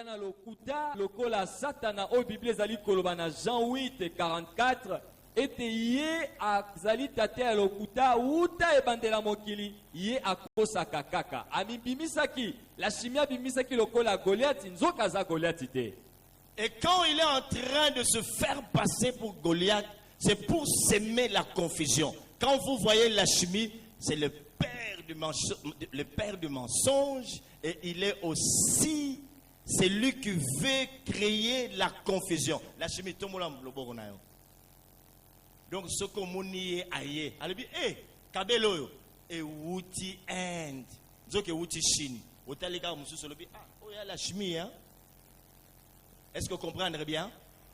na lokuta lokola satana o Bible ezali koloba na Jean 8:44 ete ye azali tate ya lokuta uta ebandela mokili ye akosaka kaka amibimisaki la chimie abimisaki lokola Goliath nzoka aza Goliath te. Et quand il est en train de se faire passer pour Goliath, c'est pour semer la confusion. Quand vous voyez la chimie, c'est le père du mensonge, et il est aussi celui qui veut créer la confusion. La chimie, tout le monde le bon. Donc ce qu'on m'a dit aïe, elle dit kabelo et wuti end, donc wuti Chine. Autant les gars monsieur le dit oh il y a la chimie hein. Est-ce que vous comprenez bien?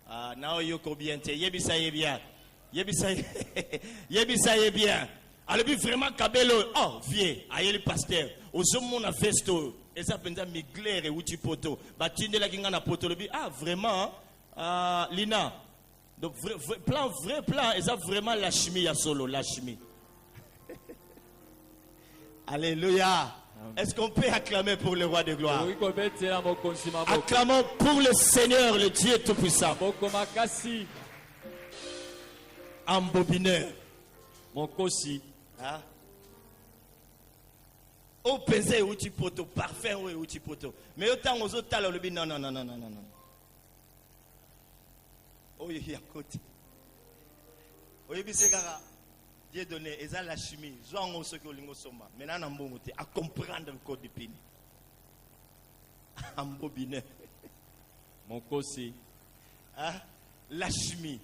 Ah now you bien te yebisa bien. Yebisa bien. Elle dit vraiment kabelo oh vieux aïe le pasteur. Au sommet a festo et ça penza migler et wuti poto. Batinde la kinga na poto le dit ah vraiment Lina. Donc, vrai plan, et ça vraiment la chimie à solo, la chimie. Alléluia. Est-ce qu'on peut acclamer pour le roi de gloire? Acclamons pour le Seigneur, le Dieu Tout-Puissant. Embobineur. Mon kosi. Au pesé ou tu poto, parfait ou tu poto. Mais autant aux autres, non. Oui, il y a côté. Oui, c'est gara. Dieu donné, et ça la chimie. Joang ce que l'ingo soma. Maintenant, on va à comprendre le code de pini. Ambobine. Mon kosi. La chimie.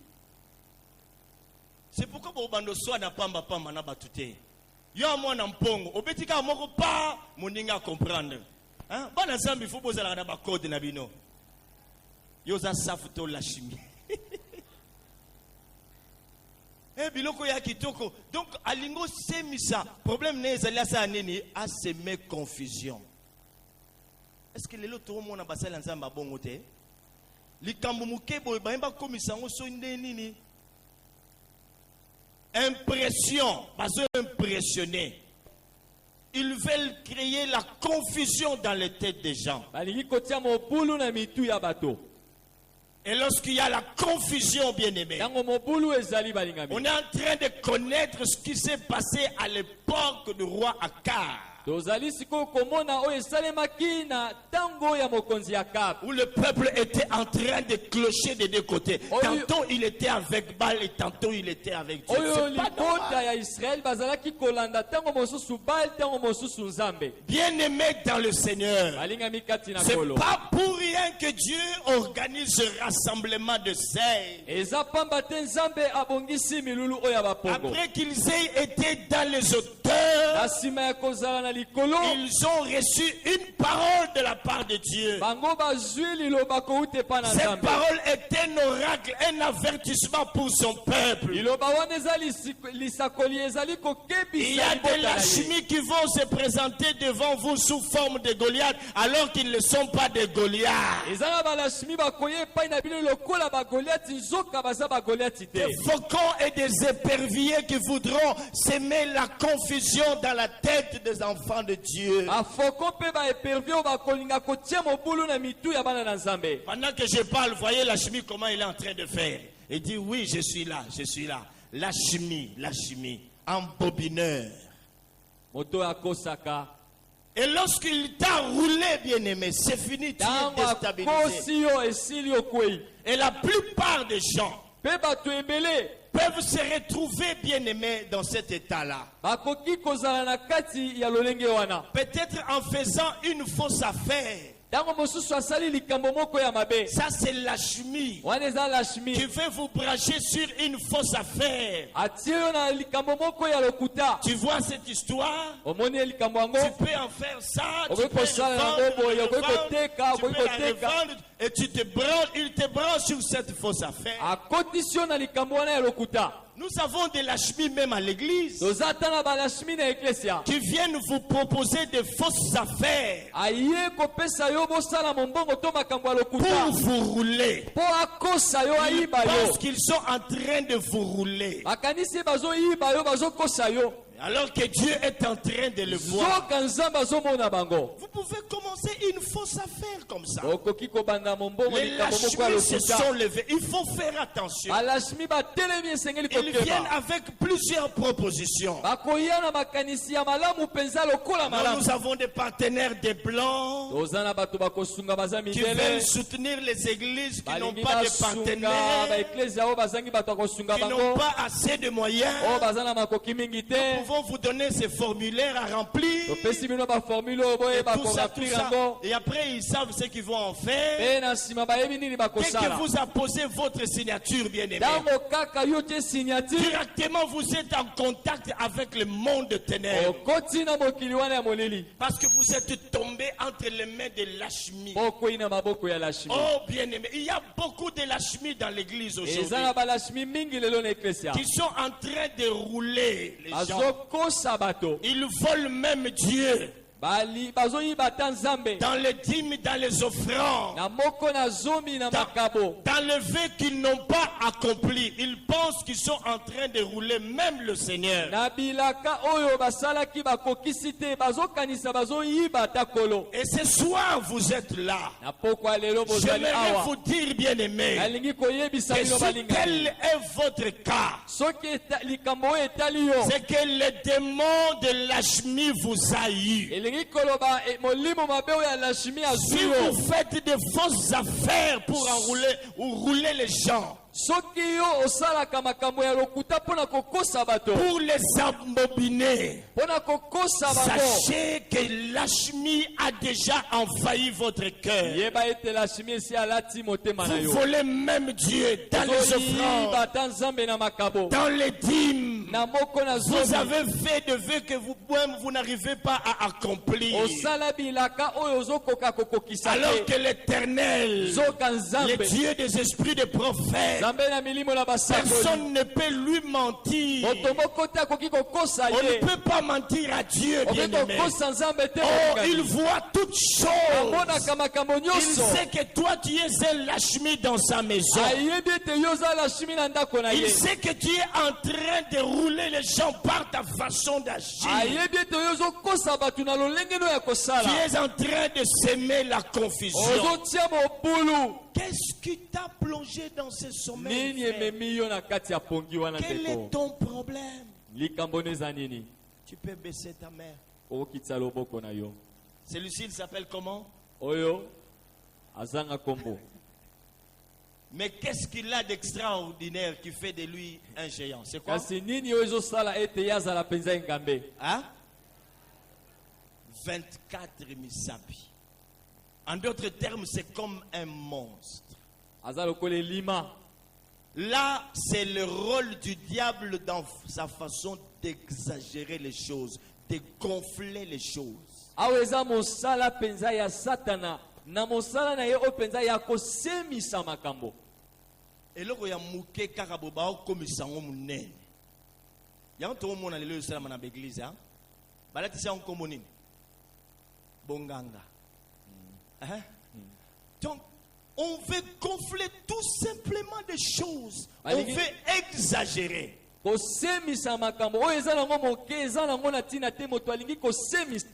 C'est pourquoi vous bando soit na pamba na batute. Yo moi na mpongo. Obetika moko pa moninga comprendre. Hein? Bana zambi faut poser la ba code na bino. Yo za safuto la chimie. Biloko ya kitoko. Donc alingo semisa. Problème ne ezali asa nini a semer confusion. Est-ce que lelo to mona basala nzamba bongo te? Likambo mukebo ba yemba komisa ngo so nini? Impression, bazo impressionné. Ils veulent créer la confusion dans les têtes des gens. Balingi kotia mo bulu na mitu ya bato. Et lorsqu'il y a la confusion, bien-aimé, on est en train de connaître ce qui s'est passé à l'époque du roi Akab. Où le peuple était en train de clocher des deux côtés. Tantôt il était avec Baal et tantôt il était avec Dieu. Bien-aimé dans le Seigneur, c'est pas pour rien que Dieu organise ce rassemblement de saints. Après qu'ils aient été dans les auteurs, ils ont reçu une parole de la part de Dieu. Cette parole est un oracle, un avertissement pour son peuple. Il y a des lâchemis qui vont se présenter devant vous sous forme de Goliath alors qu'ils ne sont pas de Goliath. Des faucons et des éperviers qui voudront semer la confusion dans la tête des enfants de Dieu. Pendant que je parle, voyez la chimie comment il est en train de faire. Il dit oui, je suis là. La chimie, embobineur. Et lorsqu'il t'a roulé, bien-aimé, c'est fini, tu es déstabilisé. Et la plupart des gens peuvent se retrouver bien-aimés dans cet état-là. Peut-être en faisant une fausse affaire. Ça c'est la chimie qui veut vous brancher sur une fausse affaire. Tu vois cette histoire, tu peux en faire ça, tu peux la revendre et tu te branches, il te branche sur cette fausse affaire. Nous avons de la chimie même à l'église qui viennent vous proposer de fausses affaires pour vous rouler. Ils pensent qu'ils sont en train de vous rouler. Alors que Dieu est en train de le voir, Zoka nzambe azomona bango. vous pouvez commencer une fausse affaire comme ça. Okoki kobanda mombongo Les likambo moko ya lâchemis se lokuta. sont levés. Il faut faire attention. Balashmi batelemi esengeli Ils viennent kokeba. avec plusieurs propositions. Bakoya na makanisi ya malamu penza lokola Nous, malamu. nous avons des partenaires des blancs Toza na bato bakosunga baza qui veulent mindele. soutenir les églises qui n'ont Balingi pas de basunga partenaires, baeklezia oyo bazangi bato akosunga qui n'ont bango. pas assez de moyens. Oyo baza na makoki mingi te. Nous pouvons vous donner ces formulaires à remplir. Topesi bino baformule oyo Et boyeba tout ça, tout koraplir ça. yango. Et après, ils savent ce qu'ils vont en faire. Pe na nsima bayebi nini Dès que bakosala. vous apposez votre signature, bien aimé, Ntango kaka yo tie signature. directement vous êtes en contact avec le monde de ténèbres. Okoti na mokili wana ya molili. Parce que vous êtes tombé entre les mains de Lachmi. Bokoyi na maboko ya lashimi. Oh, bien aimé, il y a beaucoup de Lachmi dans l'église aujourd'hui Eza na balashimi mingi lelo na eklesia. qui sont en train de rouler les gens. Bazokosa bato. Ils volent même Dieu Bazoyiba ta nzambe. dans les dîmes, dans les offrandes, Na moko na zomi na makabo. dans le vœu qu'ils n'ont pas accompli. Ils pensent qu'ils sont en train de rouler même le Seigneur. Na bilaka oyo basalaki bakokisi te bazokanisa bazoyiba ta kolo. Et ce soir, vous êtes là. Na pokwa lelo bozali J'aimerais awa. vous dire, bien aimé, Nalingi koyebisa que bino si tel balingani. est votre cas, Soki likambo oyo etali yo. c'est que le démon de Lachmi vous a eu. Elingi koloba molimo mabe oyo ya lashimi Si azwi yo. vous faites de fausses affaires pour enrouler ou rouler les gens, Soki yo osalaka makambo ya lokuta mpona kokosa bato. pour les embobiner, Mpona kokosa bango. sachez que Lachmi a déjà envahi votre cœur. Yeba ete lashimi esi alati motema na Vous yo. volez même Dieu dans les offrandes, Ozoyiba ta nzambe na makabo. dans les dîmes. Na moko na Vous zomi. avez fait de vœux que vous-même vous n'arrivez pas à accomplir. Osala bilaka oyo ozokoka kokokisa Alors te. que l'Éternel, Zoka le nzambe. Dieu des esprits de prophètes, Nzambe na milimo na basakoli. personne ne peut lui mentir. Moto moko te akoki kokosa On ne ye. peut pas mentir à Dieu, Okoki bien-aimé. kokosa nzambe te. Oh, il voit toutes choses. amonaka makambo Il nyonso. sait que toi, tu es un Lachmi dans sa maison. Ayebi ete yo oza lashimi na ndako na Il ye. sait que tu es en train de rouler les gens par ta façon d'agir. Ayebi ete yo ozokosa bato na lolenge no ya Tu kosala. es en train de semer la confusion. Ozotia mobulu. Qu'est-ce qui t'a plongé dans ce sommeil? Nini frère? ememi yo na kati ya pongi wana Quel est ndeko. ton problème? Likambo no eza nini? Tu peux baisser ta main. Okokitisa loboko na yo. Celui-ci, il s'appelle comment? Oyo azanga kombo. Mais qu'est-ce qu'il a d'extraordinaire qui fait de lui un géant? C'est quoi? Kasi nini oyo ezosala ete ye azala mpenza engambe? Hein? 24 misabi. En d'autres termes, c'est comme un monstre. Aza lokola elima. Là, c'est le rôle du diable dans sa façon d'exagérer les choses, de gonfler les choses. Awa eza mosala mpenza ya satana. Na mosala na ye oyo mpenza ya kosemisa makambo. eloko ya muke kaka bo baokomisa yango monene yango tokomona lelo esalama na baeglize balatisa yango nkombo nini bonganga. Donc on veut gonfler tout simplement des choses, on veut exagérer. Kosemisa makambo oyo eza nango moke eza nango na ntina te moto alingi kosemisa.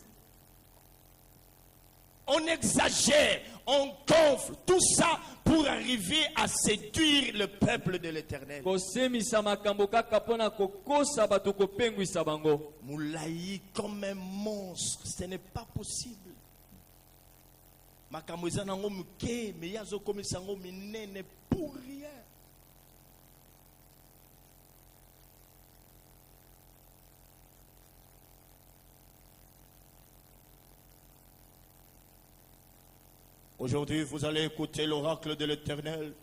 On exagère, on gonfle, tout ça pour arriver à séduire le peuple de l'Éternel. Kosemisa makambo kaka mpona kokosa bato kopengwisa bango. Moulaï comme un monstre, ce n'est pas possible. Makambo eza nango muke, mais yazo komisa ngo minene pour rien. Aujourd'hui, vous allez écouter l'oracle de l'Éternel.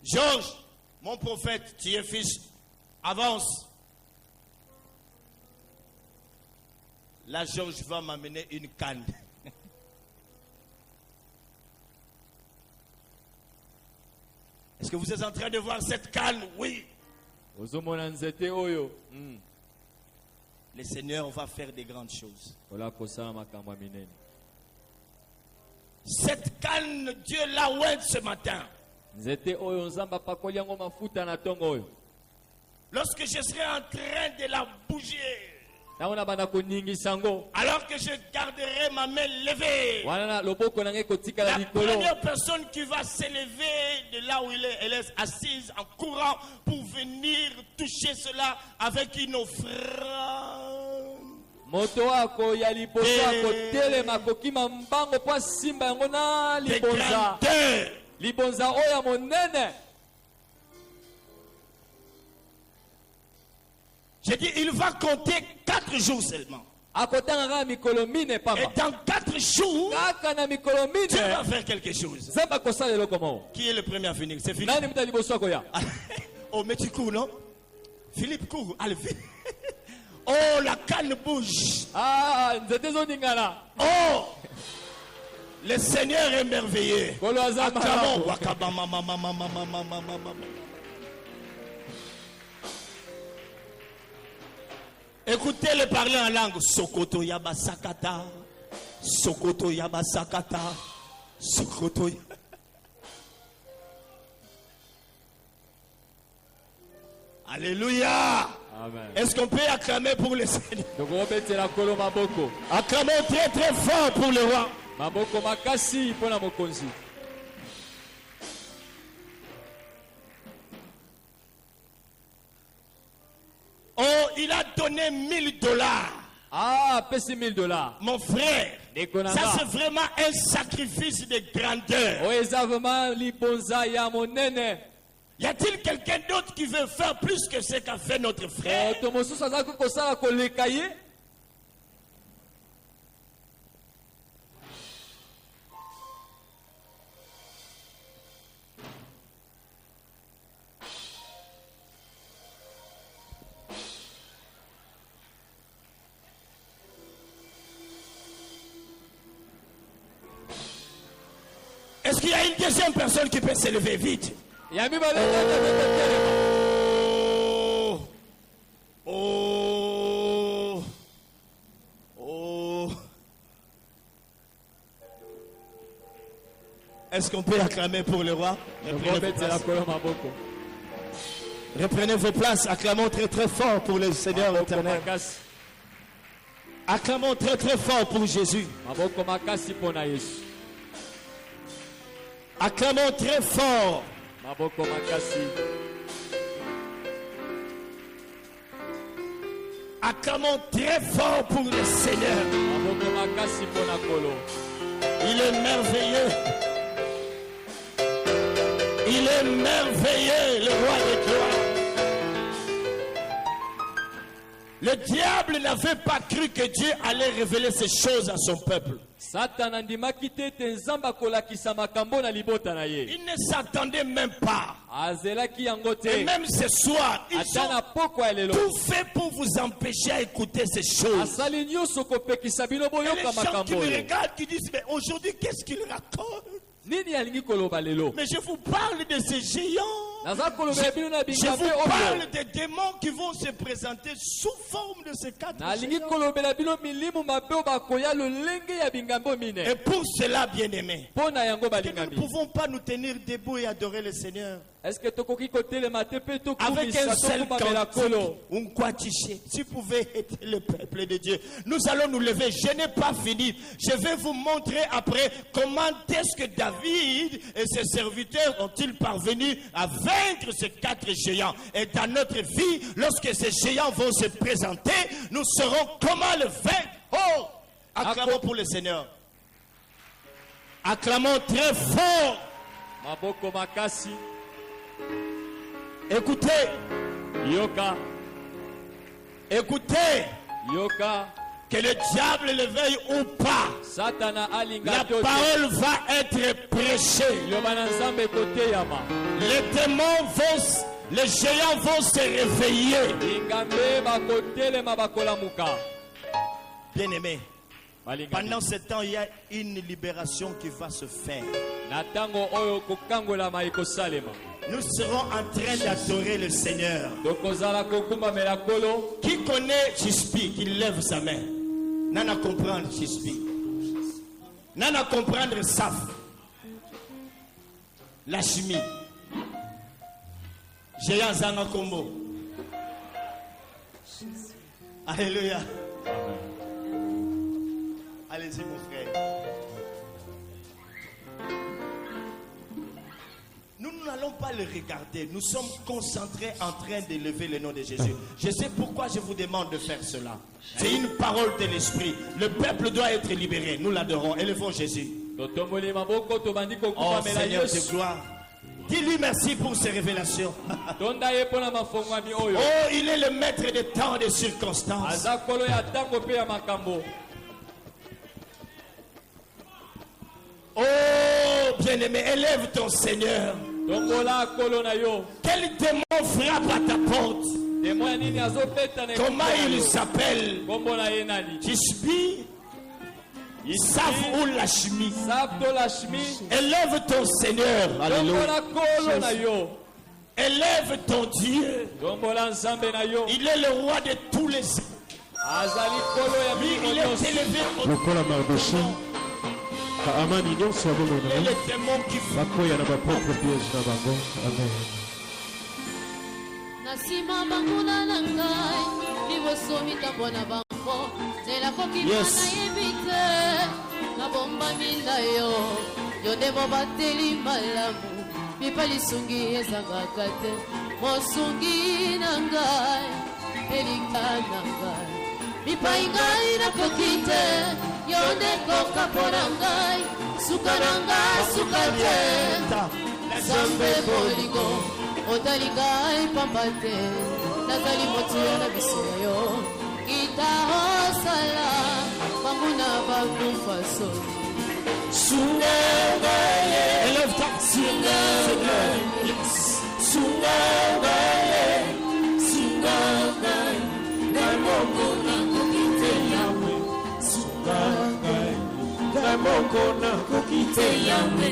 Georges, mon prophète, tu es fils, avance. Là, Georges va m'amener une canne. Est-ce que vous êtes en train de voir cette canne? Oui. Ozomona nzete oyo. Le Seigneur va faire des grandes choses. Ola kosala makambo minene. Cette canne, Dieu l'a ouverte ce matin. nzete oyo nzambe apakoli yango mafuta na ntongo oyo lorsque je serai en train de la bouger, ntango na banda koningisa yango alors que je garderai ma main levée, wana na loboko na ngai kotikala la likolo première personne qui va s'élever de là où elle est assise en courant pour venir toucher cela avec une offrande. moto akoya liboso akotelema akokima mbango mpo asimba yango na De libonza grandeur. libonza oyo ya monene. J'ai dit, il va compter 4 jours seulement. akotangaka mikolo mine Et pamba dans 4 jours, kaka na mikolo tu vas mine faire quelque chose. nzambe akosala eloko moko. Qui est le premier à venir? C'est Philippe. nani moto ya liboso akoya? Oh, mais tu cours, non? Philippe court. Allez, vite. Oh, la canne bouge. nzete ezoningana. Oh, le Seigneur est merveilleux. Kolo aza Acclamons. malamu. Wakabamamamamamamamamama. Écoutez-le parler en langue. Sokoto Yabasakata. Sokoto Yabasakata. Sokoto. Alléluia. Amen. Est-ce qu'on peut acclamer pour le Seigneur? tokobetela kolo maboko Acclamons très très fort pour le roi. maboko makasi mpo na mokonzi. Oh, il a donné $1000. apesi $1000. Mon frère, ndeko na ça nga c'est vraiment un sacrifice de grandeur. oyo eza vraiment libonza ya monene. Y a-t-il quelqu'un d'autre qui veut faire plus que ce qu'a fait notre frère? moto mosusu azalaki kosala koleka ye. Est-ce qu'il y a une deuxième personne qui peut s'élever vite? ya mibale kotelema. Oh, oh. Est-ce qu'on peut acclamer pour le roi? Reprenez vos tokobetela places. kolo maboko Reprenez vos places. Acclamons très très fort pour le Seigneur maboko éternel. makasi Acclamons très très fort pour Jésus. maboko makasi mpo na yesu Acclamons très fort. maboko makasi Acclamons très fort pour le Seigneur. maboko makasi mpo na kolo. Il est merveilleux. Il est merveilleux, le roi des gloires. Le diable n'avait pas cru que Dieu allait révéler ces choses à son peuple. satana andimaki te ete nzambe akolakisa makambo na libota na ye. Il ne s'attendait même pas. azelaki yango Et te. même ce soir, ils ata na ont pokwa ya lelo tout fait pour vous empêcher à écouter ces choses. asali nyonso kopekisa bino Et les boyoka gens qui makambo me oyo. regardent, qui disent, mais aujourd'hui, qu'est-ce qu'il raconte? nini alingi koloba lelo? Mais je vous parle de ces géants. naza kolobela bino na Je bingambe vous oyo. parle des démons qui vont se présenter sous forme de ces 4 nalingi géants. kolobela bino milimu mabe oyo bakoya lolenge ya bingambe Et mine. pour cela, bien-aimés, mpo na yango que nous ne balingami. pouvons pas nous tenir debout et adorer le Seigneur eske tokoki kotelema te mpe avec un tokumisa seul tokumamela kolo? cantique. Si vous pouvez être le peuple de Dieu, nous allons nous lever. Je n'ai pas fini. Je vais vous montrer après comment est-ce que David et ses serviteurs ont-ils parvenu à vaincre ces 4 géants. Et dans notre vie, lorsque ces géants vont se présenter, nous saurons comment le vaincre. Oh! Acclamons pour le Seigneur. Acclamons très fort. maboko makasi Écoutez, yoka écoutez, yoka que le diable le veuille ou pas, satana alinga la te te. parole va être prêchée. liloba na nzambe ekoteyama. Les démons vont, les géants vont se réveiller. bingambe bakotelema bakolamuka. Bien-aimés, Balingami. pendant ce temps, il y a une libération qui va se faire. na ntango oyo kokangolama ekosalema. Nous serons en train d'adorer le Seigneur. tokozala kokumbamela kolo. Qui connaît Chispi, qui lève sa main. Nana comprendre Chispi. Nana comprendre Saf. La chimie. Géant Zanga Kombo. Alléluia. Allez-y, mon frère. Nous n'allons pas le regarder. Nous sommes concentrés en train d'élever le nom de Jésus. Je sais pourquoi je vous demande de faire cela. C'est une parole de l'esprit. Le peuple doit être libéré. Nous l'adorons. Élevons Jésus. Oh Seigneur de gloire. Dis-lui merci pour ces révélations. Oh, il est le maître des temps et des circonstances. Oh, bien-aimé, élève ton Seigneur. Quel démon frappe à ta porte? Comment il s'appelle? Tishbi, Saf ou Lashmi. Élève ton Seigneur. Alléluia. Élève ton Dieu. Il est le roi de tous les hommes. Il est élevé au et les démons qui font. Yes. Mipaingai na kokite yonde koka porangai sukaranga sukate zambe bolingo otaligai pambate nazali motia na biso kita osala banguna bakufaso sungaye Élève ta sungaye sungaye sungaye namokona kokite yawe sungaye namokona kokite yawe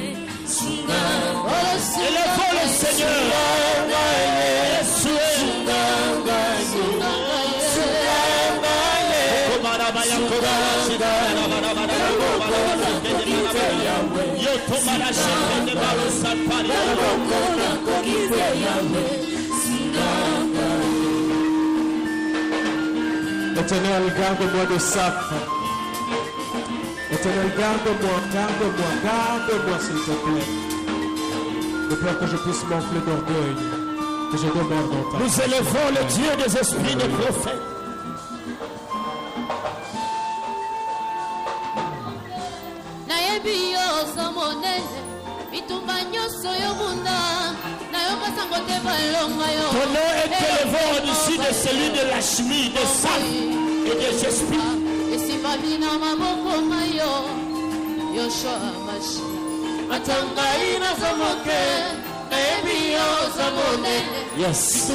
sungaye élève le Seigneur sungaye Éternel, garde-moi de Saf. Éternel, garde-moi, s'il te plaît. De peur que je puisse m'enfler d'orgueil, que je demeure dans ta. Nous élevons le Dieu des esprits des prophètes. Ton nom est élevé au-dessus de celui de Lashmi, de Saf et des esprits. Yes.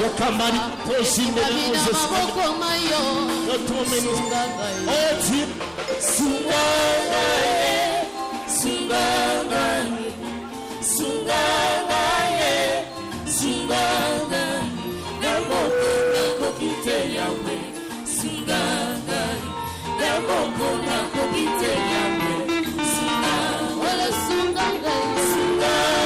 Yakamani posine de nos esprits. Retournez-nous. Oh Dieu. Sungaye, Sungaye, Sungaye, Sungaye. Namoko nakokite yawe. Sungaye, namoko nakokite yawe. Sungaye, Sungaye, Sungaye,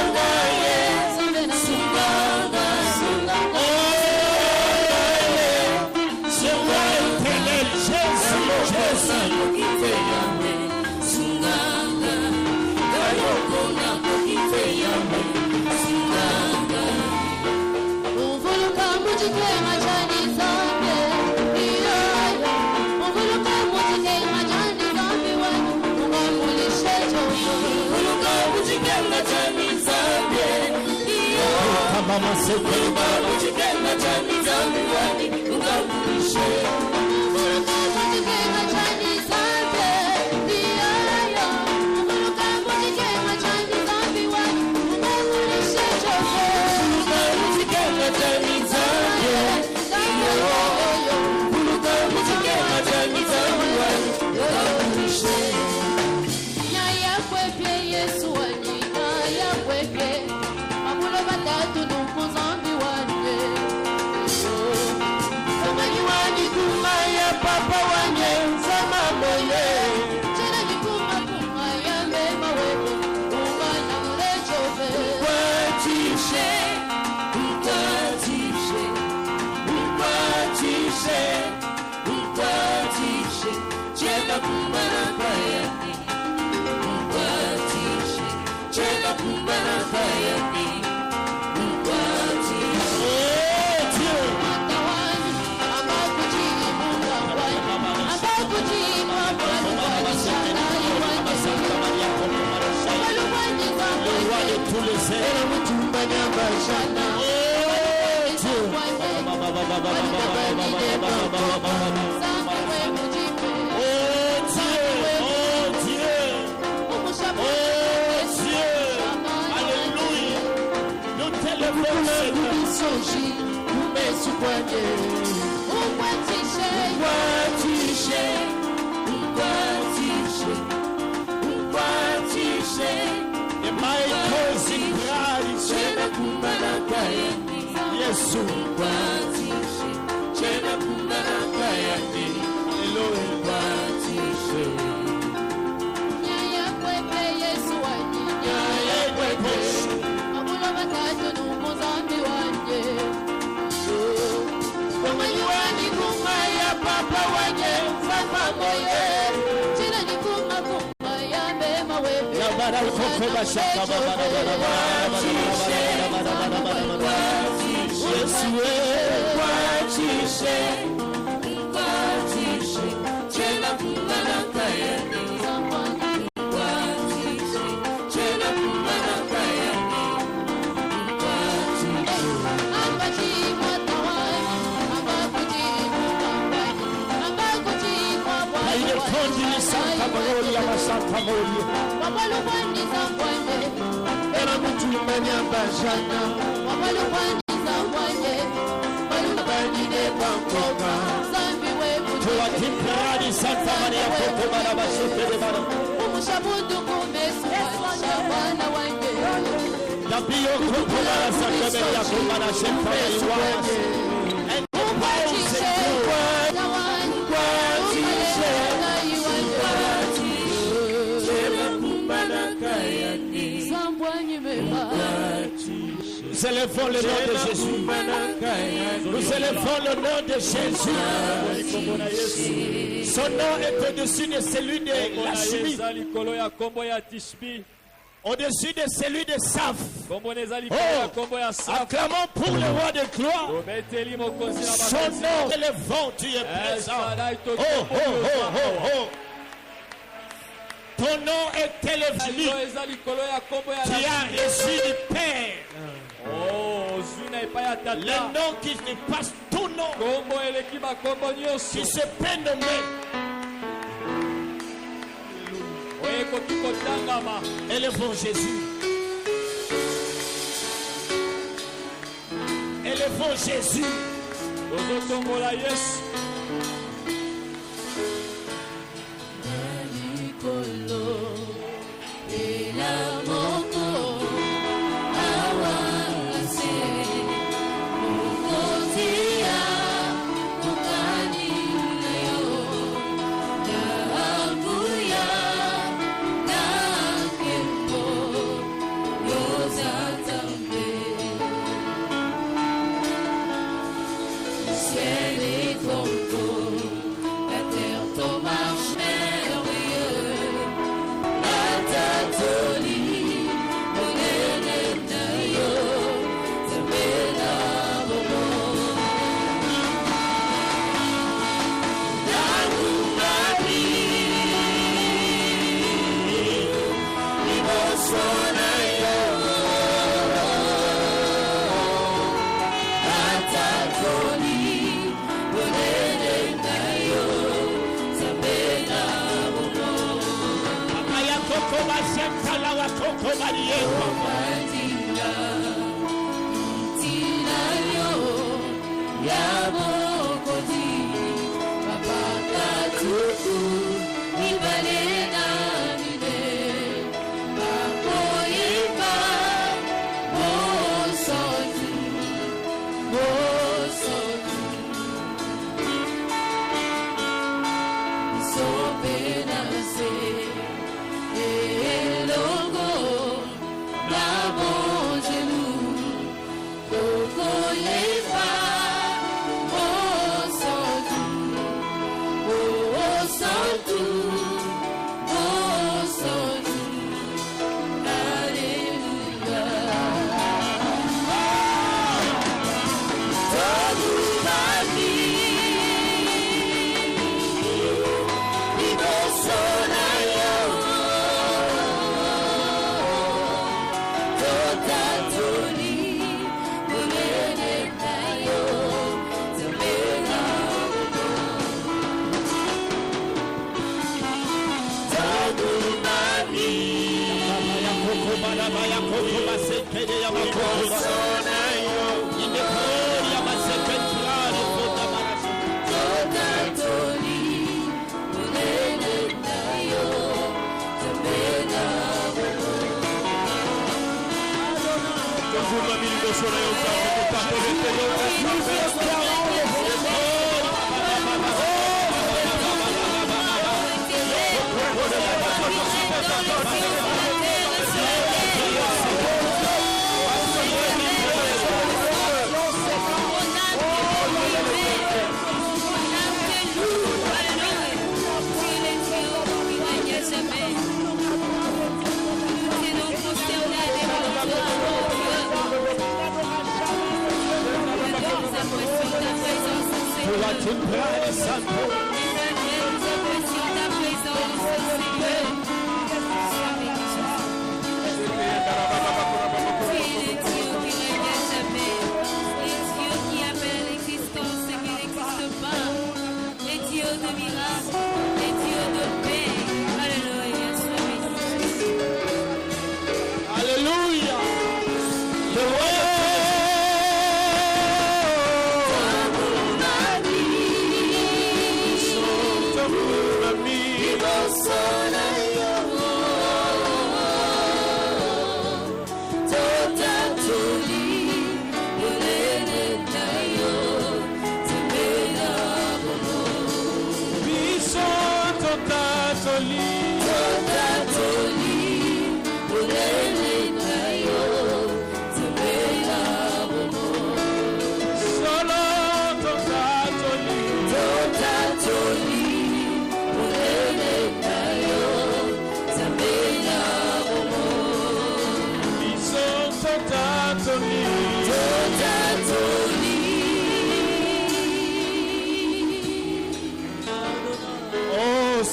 Mama said, Nous élevons le nom de Jésus. Nous élevons le nom de Jésus. Son nom est au-dessus de celui de l'Ashmi, au-dessus de celui de Saf. Oh, acclamons pour le roi de gloire. Son nom élevant, tu es présent. Oh, oh, oh, oh, oh. Ton nom est élevé. Tu as reçu du Père. Le nom qui dépasse tout nom, qui se peut nommer. Élevons Jésus. Élevons Jésus. Logo,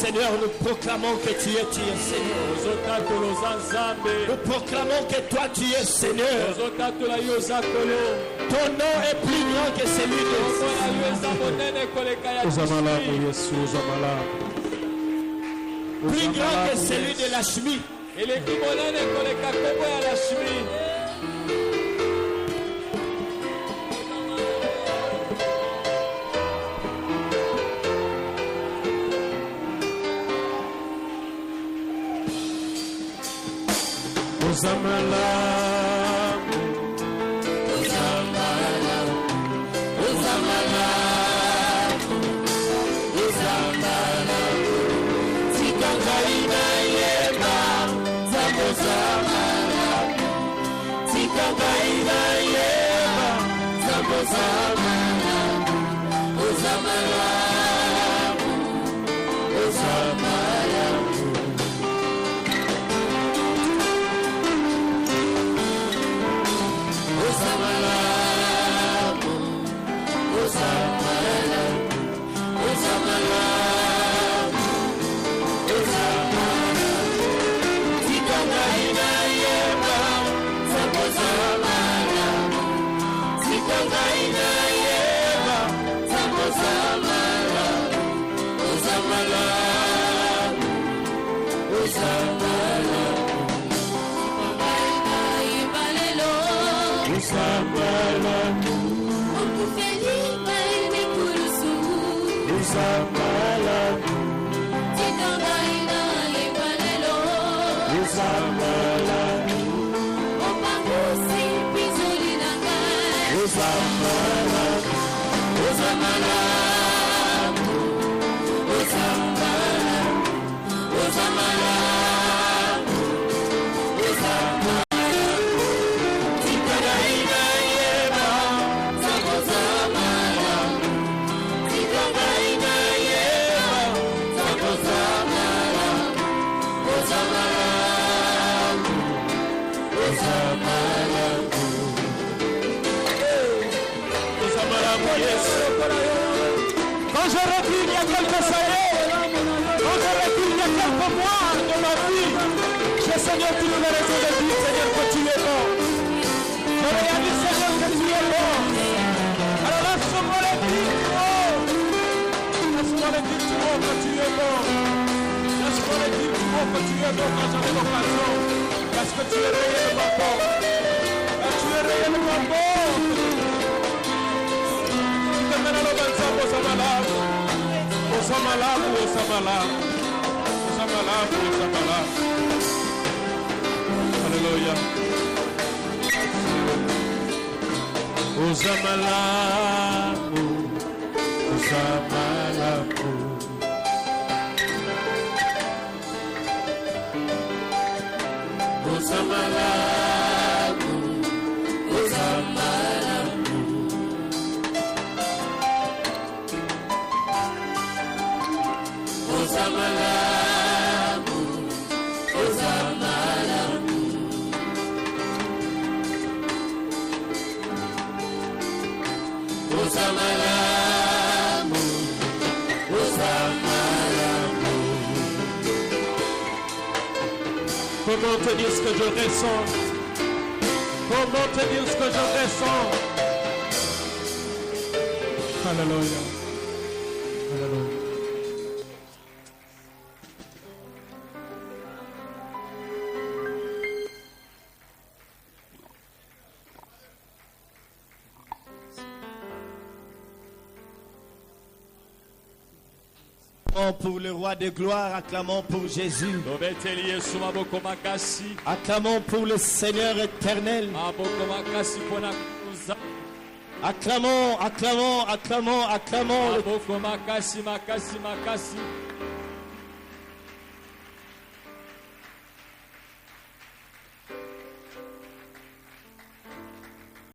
Seigneur, nous proclamons que tu es Seigneur. Nous proclamons que toi tu es Seigneur. Ton nom est plus grand que celui de plus grand que celui de Lashmi. Quand je recule il y a quelques années, quand je recule il y a quelques mois de ma vie, j'ai Seigneur toutes les raisons de dire Seigneur que tu es bon. Je réalise Seigneur que tu es bon. Alors laisse-moi le dire tout haut. Laisse-moi le dire tout haut que tu es bon. Laisse-moi le dire tout haut que tu es bon quand j'en ai l'occasion. Parce que tu es réellement bon. Et tu es réellement bon. Alléluia. Ozamalamu, Ozamalamu. Ozamalamu, Ozamalamu. Ozamalamu, Ozamalamu. Ozamalamu, Ozamalamu. Comment te dire ce que je ressens? Comment te dire ce que je ressens? Alléluia. Alléluia. Pour le roi de gloire, acclamons pour Jésus. Lobeteli Yesu maboko makasi. Acclamons pour le Seigneur éternel. Maboko makasi pona kuza. Acclamons, acclamons, acclamons, acclamons. Maboko makasi makasi makasi.